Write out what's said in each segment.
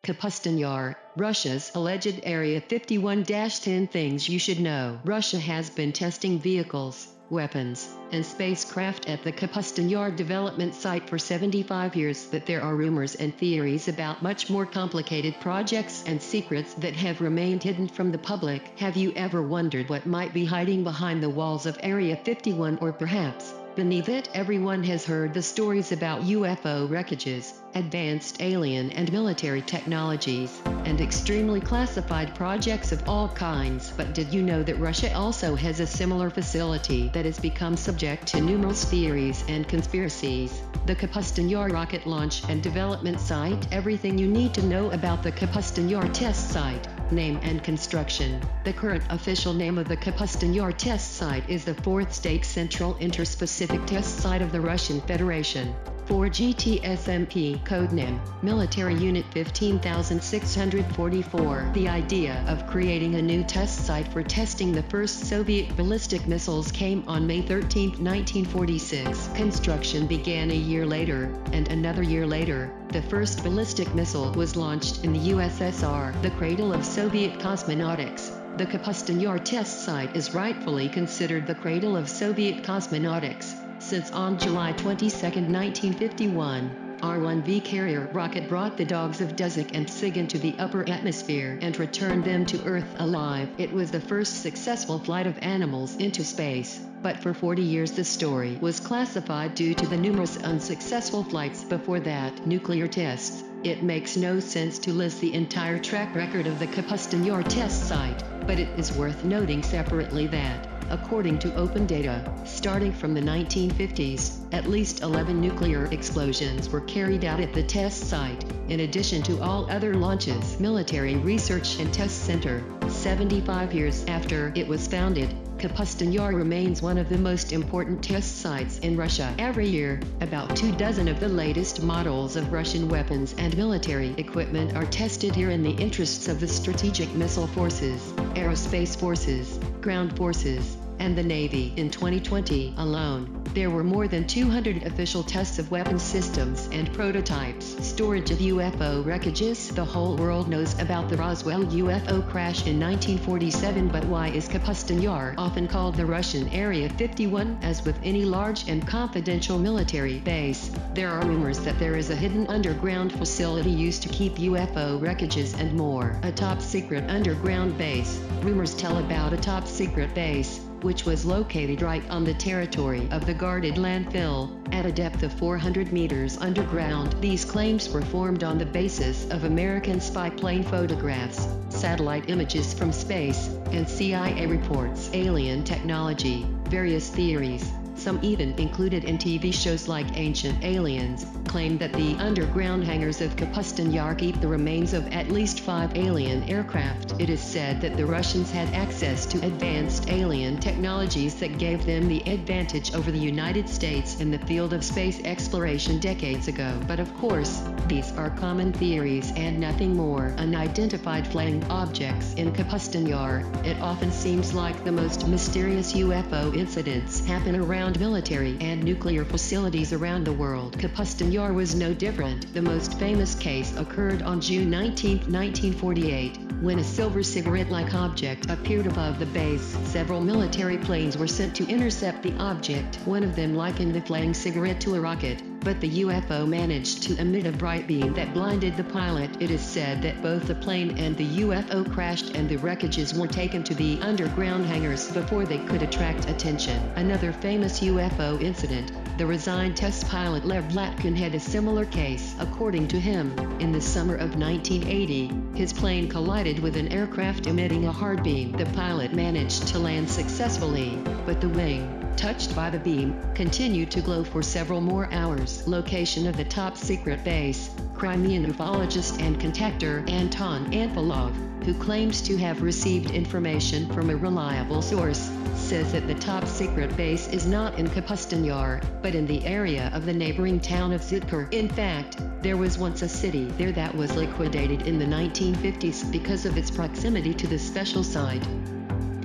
Kapustin Yar, Russia's alleged Area 51-10 things you should know. Russia has been testing vehicles, weapons, and spacecraft at the Kapustin Yar development site for 75 years, but there are rumors and theories about much more complicated projects and secrets that have remained hidden from the public. Have you ever wondered what might be hiding behind the walls of Area 51, or perhaps beneath it? Everyone has heard the stories about UFO wreckages, advanced alien and military technologies, and extremely classified projects of all kinds. But did you know that Russia also has a similar facility that has become subject to numerous theories and conspiracies? The Kapustin Yar rocket launch and development site. Everything you need to know about the Kapustin Yar test site. Name and construction. The current official name of the Kapustin Yar test site is the 4th State Central Inter-Specific Test Site of the Russian Federation. 4GTSMP codename, Military Unit 15644. The idea of creating a new test site for testing the first Soviet ballistic missiles came on May 13, 1946. Construction began a year later, and another year later, the first ballistic missile was launched in the USSR, the cradle of Soviet cosmonautics. The Kapustin Yar test site is rightfully considered the cradle of Soviet cosmonautics, since on July 22, 1951, R-1V carrier rocket brought the dogs of Duzak and Sig into the upper atmosphere and returned them to Earth alive. It was the first successful flight of animals into space, but for 40 years the story was classified due to the numerous unsuccessful flights before that. Nuclear tests. It makes no sense to list the entire track record of the Kapustin Yar test site, but it is worth noting separately that, according to open data, starting from the 1950s, at least 11 nuclear explosions were carried out at the test site, in addition to all other launches. Military Research and Test Center. 75 years after it was founded, Kapustin Yar remains one of the most important test sites in Russia. Every year, about 24 of the latest models of Russian weapons and military equipment are tested here in the interests of the strategic missile forces, aerospace forces, ground forces, and the Navy. In 2020 alone, there were more than 200 official tests of weapon systems and prototypes. Storage of UFO wreckages. The whole world knows about the Roswell UFO crash in 1947, but why is Kapustin Yar often called the Russian Area 51? As with any large and confidential military base, there are rumors that there is a hidden underground facility used to keep UFO wreckages and more. A top-secret underground base. Rumors tell about a top-secret base, which was located right on the territory of the guarded landfill, at a depth of 400 meters underground. These claims were formed on the basis of American spy plane photographs, satellite images from space, and CIA reports. Alien technology. Various theories, some even included in TV shows like Ancient Aliens, claim that the underground hangars of Kapustin Yar keep the remains of at least 5 alien aircraft. It is said that the Russians had access to advanced alien technologies that gave them the advantage over the United States in the field of space exploration decades ago. But of course, these are common theories and nothing more. Unidentified flying objects in Kapustin Yar. It often seems like the most mysterious UFO incidents happen around military and nuclear facilities around the world. Kapustin Yar was no different. The most famous case occurred on June 19, 1948, when a silver cigarette-like object appeared above the base. Several military planes were sent to intercept the object. One of them likened the flying cigarette to a rocket, but the UFO managed to emit a bright beam that blinded the pilot. It is said that both the plane and the UFO crashed, and the wreckages were taken to the underground hangars before they could attract attention. Another famous UFO incident. The resigned test pilot Lev Latkin had a similar case. According to him, in the summer of 1980, his plane collided with an aircraft emitting a hard beam. The pilot managed to land successfully, but the wing, touched by the beam, continued to glow for several more hours. Location of the top-secret base. Crimean ufologist and contactor Anton Anfilov, who claims to have received information from a reliable source, says that the top-secret base is not in Kapustin Yar, but in the area of the neighboring town of Zhytomyr. In fact, there was once a city there that was liquidated in the 1950s because of its proximity to the special site.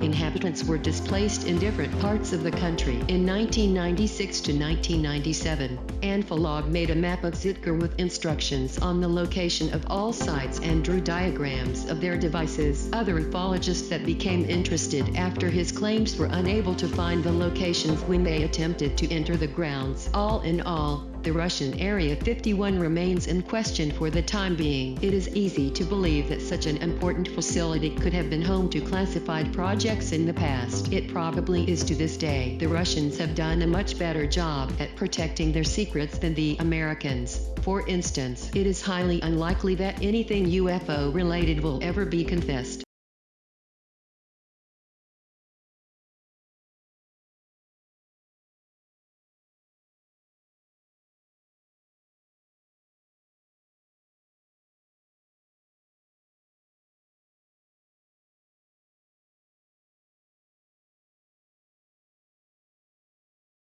inhabitants were displaced in different parts of the country. In 1996 to 1997, Anfalog made a map of Zitker with instructions on the location of all sites and drew diagrams of their devices. Other ufologists that became interested after his claims were unable to find the locations when they attempted to enter the grounds. All in all, the Russian Area 51 remains in question for the time being. It is easy to believe that such an important facility could have been home to classified projects in the past. It probably is to this day. The Russians have done a much better job at protecting their secrets than the Americans. For instance, it is highly unlikely that anything UFO related will ever be confessed.